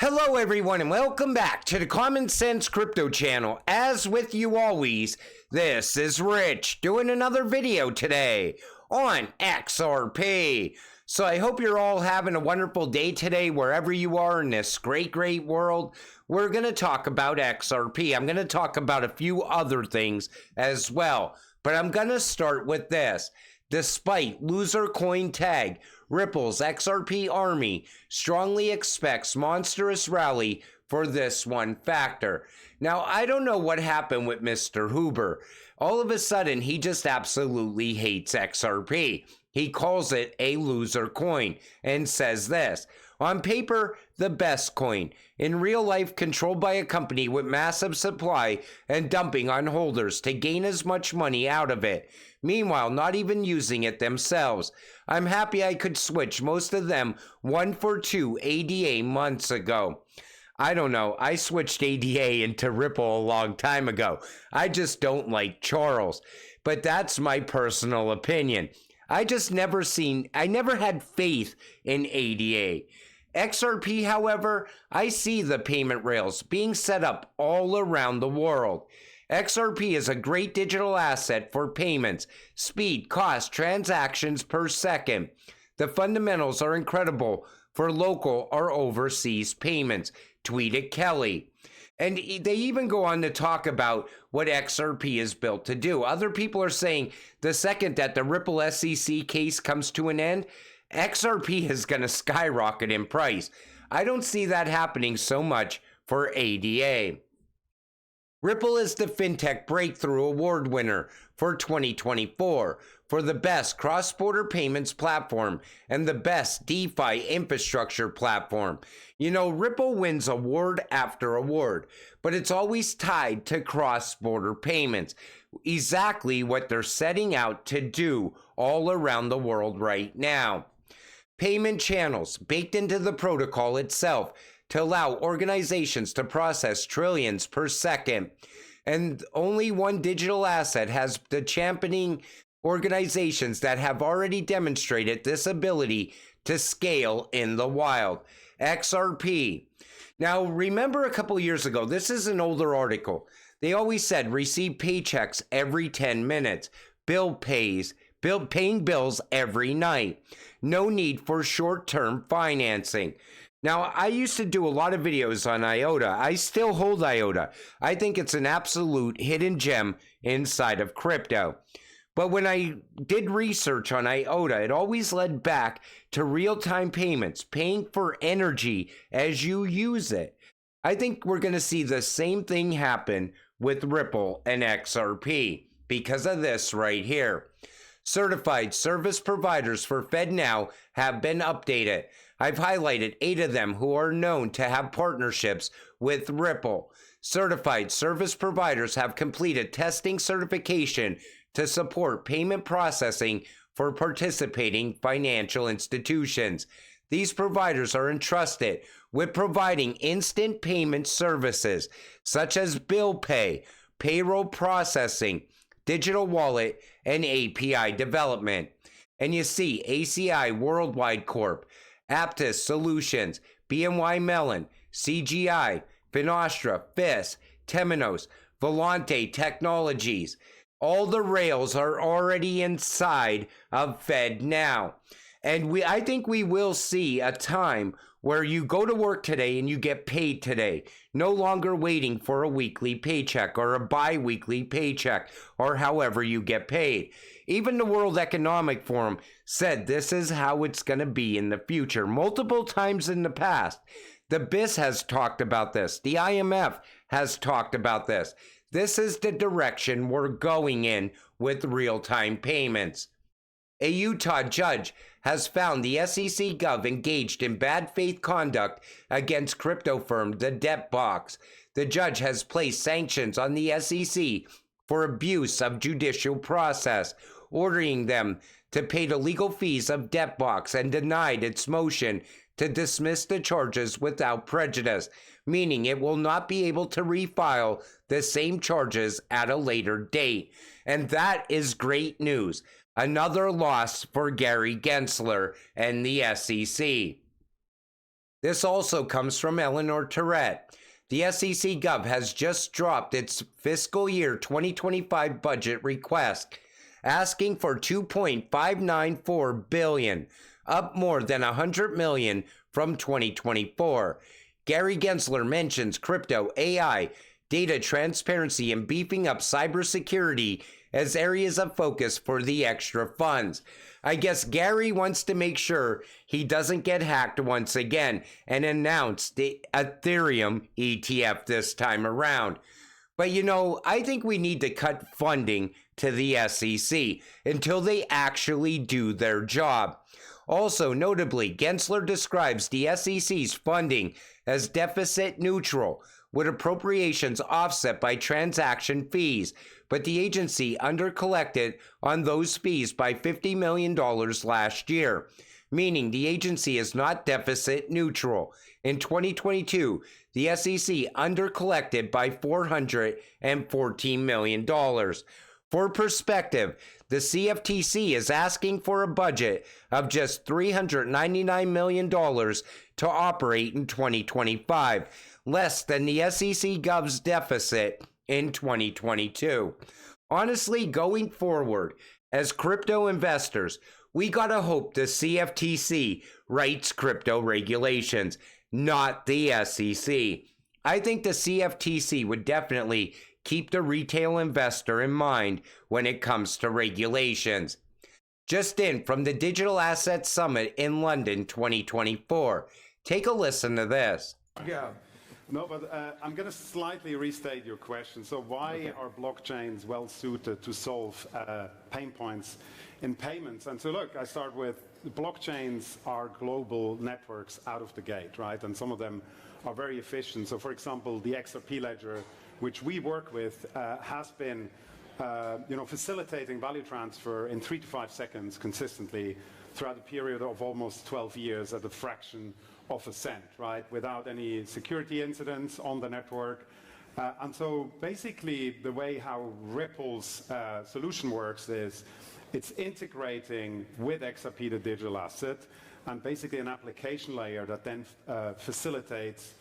Hello everyone and welcome back to the Common Sense Crypto channel. As with you always, this is Rich doing another video today on XRP. So I hope you're all having a wonderful day today wherever you are in this great world. We're going to talk about XRP. I'm going to talk about a few other things as well. But I'm going to start with this. Despite loser coin tag, Ripple's XRP army strongly expects monstrous rally for this one factor. Now, I don't know what happened with Mr. Huber. All of a sudden, he just absolutely hates XRP. He calls it a loser coin and says this: on paper, the best coin. In real life, controlled by a company with massive supply and dumping on holders to gain as much money out of it. Meanwhile, not even using it themselves. I'm happy I could switch most of them 1-for-2 ADA months ago. I don't know. I switched ADA into Ripple a long time ago. I just don't like Charles. But that's my personal opinion. I never had faith in ADA. XRP, however, I see the payment rails being set up all around the world. XRP is a great digital asset for payments, speed, cost, transactions per second. The fundamentals are incredible for local or overseas payments. Tweeted Kelly. And they even go on to talk about what XRP is built to do. Other people are saying the second that the Ripple SEC case comes to an end, XRP is going to skyrocket in price. I don't see that happening so much for ADA. Ripple is the FinTech Breakthrough Award winner for 2024 for the best cross-border payments platform and the best DeFi infrastructure platform. You know, Ripple wins award after award, but it's always tied to cross-border payments. Exactly what they're setting out to do all around the world right now. Payment channels baked into the protocol itself to allow organizations to process trillions per second. And only one digital asset has the championing organizations that have already demonstrated this ability to scale in the wild. XRP. Now, remember a couple years ago, this is an older article. They always said receive paychecks every 10 minutes. Paying bills every night. No need for short-term financing. Now, I used to do a lot of videos on IOTA. I still hold IOTA. I think it's an absolute hidden gem inside of crypto. But when I did research on IOTA, it always led back to real-time payments, paying for energy as you use it. I think we're going to see the same thing happen with Ripple and XRP because of this right here. Certified service providers for FedNow have been updated. I've highlighted 8 of them who are known to have partnerships with Ripple. Certified service providers have completed testing certification to support payment processing for participating financial institutions. These providers are entrusted with providing instant payment services such as bill pay, payroll processing, digital wallet, and API development. And you see ACI Worldwide Corp, Aptus Solutions, BNY Mellon, CGI, Finastra, FIS, Temenos, Volante Technologies. All the rails are already inside of FedNow. And I think we will see a time where you go to work today and you get paid today. No longer waiting for a weekly paycheck or a bi-weekly paycheck or however you get paid. Even the World Economic Forum said this is how it's going to be in the future. Multiple times in the past. The BIS has talked about this. The IMF has talked about this. This is the direction we're going in with real-time payments. A Utah judge has found the SEC Gov engaged in bad faith conduct against crypto firm The Debt Box. The judge has placed sanctions on the SEC for abuse of judicial process, ordering them to pay the legal fees of Debt Box and denied its motion to dismiss the charges without prejudice, meaning it will not be able to refile the same charges at a later date. And that is great news. Another loss for Gary Gensler and the SEC. This also comes from Eleanor Tourette. The SEC Gov has just dropped its fiscal year 2025 budget request, asking for $2.594 billion, up more than $100 million from 2024. Gary Gensler mentions crypto, AI, data transparency, and beefing up cybersecurity as areas of focus for the extra funds. I guess Gary wants to make sure he doesn't get hacked once again and announce the Ethereum ETF this time around. But you know, I think we need to cut funding to the SEC until they actually do their job. Also, notably, Gensler describes the SEC's funding as deficit neutral, with appropriations offset by transaction fees, but the agency undercollected on those fees by $50 million last year, meaning the agency is not deficit neutral. In 2022, the SEC undercollected by $414 million. For perspective, the CFTC is asking for a budget of just $399 million to operate in 2025, less than the SEC Gov's deficit in 2022. Honestly, going forward, as crypto investors, we gotta hope the CFTC writes crypto regulations, not the SEC. I think the CFTC would definitely keep the retail investor in mind when it comes to regulations. Just in from the Digital Asset Summit in London 2024. Take a listen to this. Yeah. No, but I'm going to slightly restate your question. So why are blockchains well suited to solve pain points in payments? And so look, I start with blockchains are global networks out of the gate, right? And some of them are very efficient. So for example, the XRP ledger, which we work with, has been facilitating value transfer in 3 to 5 seconds consistently throughout a period of almost 12 years at a fraction of a cent, right, without any security incidents on the network. And so basically the way how Ripple's solution works is it's integrating with XRP, the digital asset, and basically an application layer that then facilitates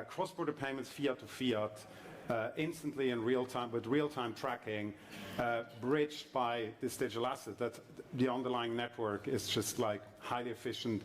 cross-border payments fiat to fiat instantly in real time with real-time tracking bridged by this digital asset that the underlying network is just like highly efficient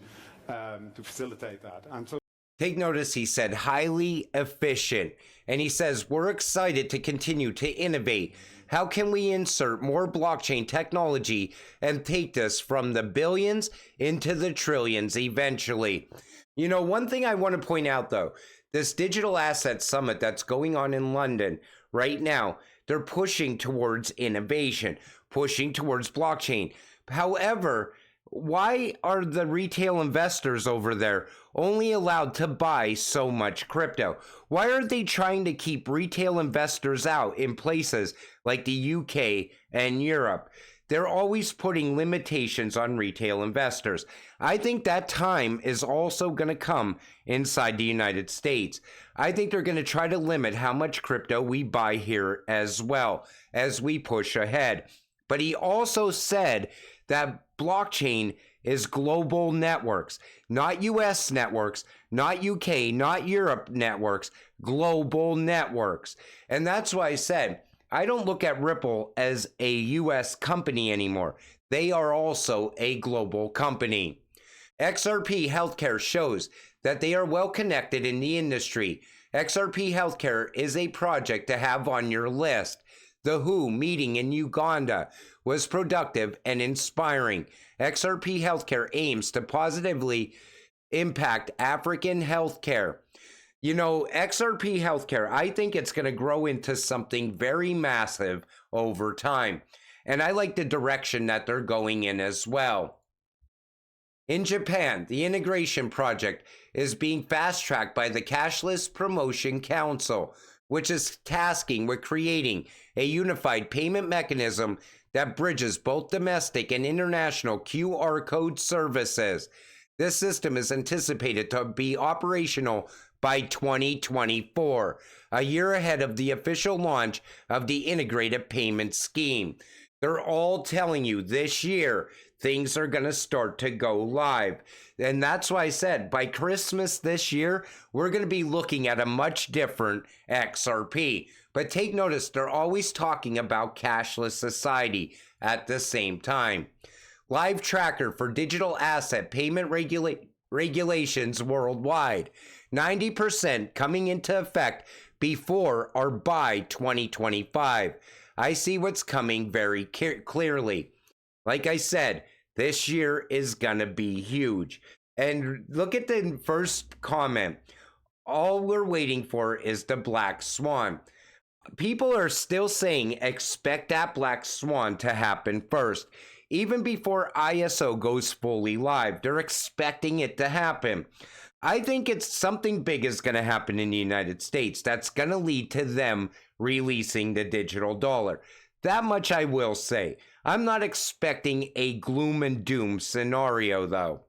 to facilitate that. And so take notice he said highly efficient, and he says we're excited to continue to innovate. How can we insert more blockchain technology and take this from the billions into the trillions eventually? You know, one thing I want to point out though, this Digital Asset Summit that's going on in London right now, they're pushing towards innovation, pushing towards blockchain. However, why are the retail investors over there only allowed to buy so much crypto? Why are they trying to keep retail investors out in places like the UK and Europe? They're always putting limitations on retail investors. I think that time is also going to come inside the United States. I think they're going to try to limit how much crypto we buy here as well as we push ahead. But he also said that blockchain is global networks, not US networks, not UK, not Europe networks, global networks. And that's why I said, I don't look at Ripple as a US company anymore. They are also a global company. XRP Healthcare shows that they are well connected in the industry. XRP Healthcare is a project to have on your list. The WHO meeting in Uganda was productive and inspiring. XRP Healthcare aims to positively impact African healthcare. You know, XRP Healthcare, I think it's going to grow into something very massive over time. And I like the direction that they're going in as well. In Japan, the integration project is being fast-tracked by the Cashless Promotion Council, which is tasking with creating a unified payment mechanism that bridges both domestic and international QR code services. This system is anticipated to be operational by 2024, a year ahead of the official launch of the integrated payment scheme. They're all telling you this year things are going to start to go live. And that's why I said by Christmas this year, we're going to be looking at a much different XRP. But take notice, they're always talking about cashless society at the same time. Live tracker for digital asset payment regulations worldwide. 90% coming into effect before or by 2025. I see what's coming very clearly. Like I said, this year is gonna be huge. And look at the first comment. All we're waiting for is the black swan. People are still saying expect that black swan to happen first. Even before ISO goes fully live, they're expecting it to happen. I think it's something big is going to happen in the United States that's going to lead to them releasing the digital dollar. That much I will say. I'm not expecting a gloom and doom scenario though.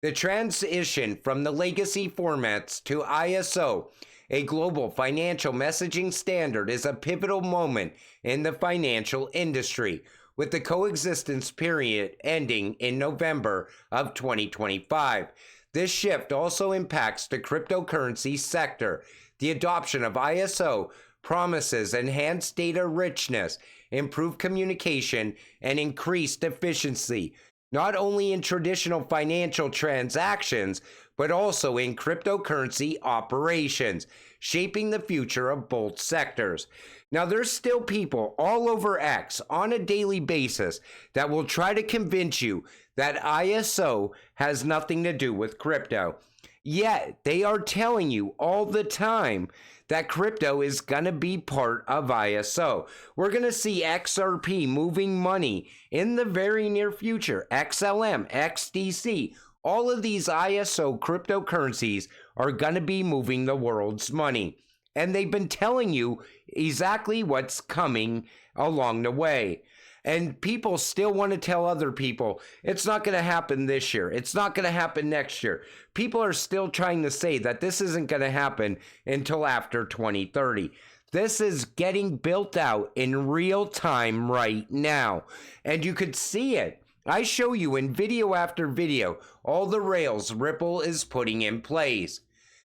The transition from the legacy formats to ISO, a global financial messaging standard, is a pivotal moment in the financial industry, with the coexistence period ending in November of 2025. This shift also impacts the cryptocurrency sector. The adoption of ISO promises enhanced data richness, improved communication, and increased efficiency, not only in traditional financial transactions, but also in cryptocurrency operations, shaping the future of both sectors. Now, there's still people all over X on a daily basis that will try to convince you that ISO has nothing to do with crypto. Yet, they are telling you all the time that crypto is going to be part of ISO. We're going to see XRP moving money in the very near future. XLM, XDC, all of these ISO cryptocurrencies are going to be moving the world's money. And they've been telling you exactly what's coming along the way. And people still want to tell other people, it's not going to happen this year. It's not going to happen next year. People are still trying to say that this isn't going to happen until after 2030. This is getting built out in real time right now. And you could see it. I show you in video after video all the rails Ripple is putting in place.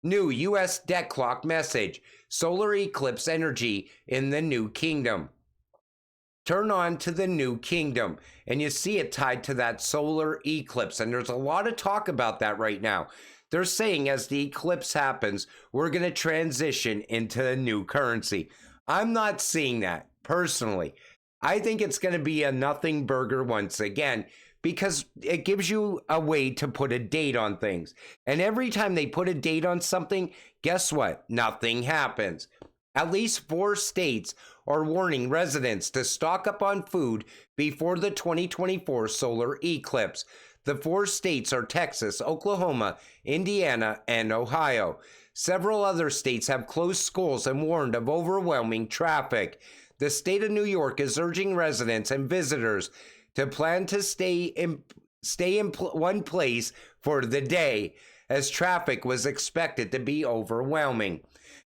New US debt clock message. Solar eclipse energy in the New Kingdom. Turn on to the New Kingdom, and you see it tied to that solar eclipse. And there's a lot of talk about that right now. They're saying as the eclipse happens, we're going to transition into a new currency. I'm not seeing that personally. I think it's going to be a nothing burger once again, because it gives you a way to put a date on things. And every time they put a date on something, guess what? Nothing happens. At least 4 states are warning residents to stock up on food before the 2024 solar eclipse. The 4 states are Texas, Oklahoma, Indiana, and Ohio. Several other states have closed schools and warned of overwhelming traffic. The state of New York is urging residents and visitors to plan to stay in one place for the day, as traffic was expected to be overwhelming.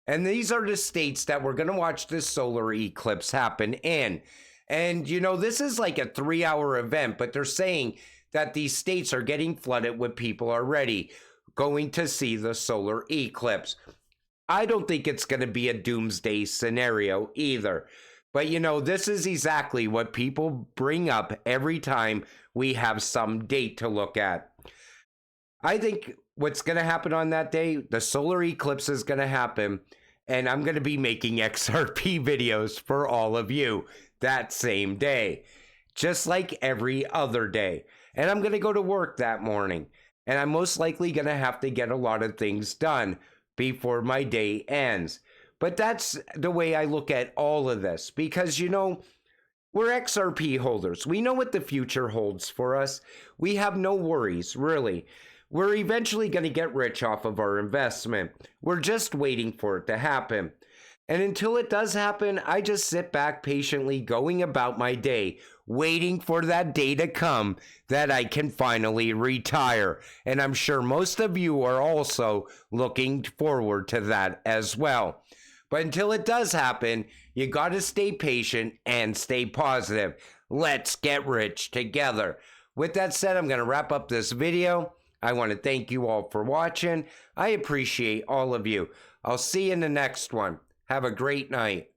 And these are the states that we're going to watch this solar eclipse happen in. And, you know, this is like a 3-hour event, but they're saying that these states are getting flooded with people already going to see the solar eclipse. I don't think it's going to be a doomsday scenario either. But, you know, this is exactly what people bring up every time we have some date to look at. I think what's going to happen on that day, the solar eclipse is going to happen. And I'm going to be making XRP videos for all of you that same day, just like every other day. And I'm going to go to work that morning. And I'm most likely going to have to get a lot of things done before my day ends. But that's the way I look at all of this. Because, you know, we're XRP holders. We know what the future holds for us. We have no worries, really. We're eventually going to get rich off of our investment. We're just waiting for it to happen. And until it does happen, I just sit back patiently going about my day, waiting for that day to come that I can finally retire. And I'm sure most of you are also looking forward to that as well. But until it does happen, you got to stay patient and stay positive. Let's get rich together. With that said, I'm going to wrap up this video. I want to thank you all for watching. I appreciate all of you. I'll see you in the next one. Have a great night.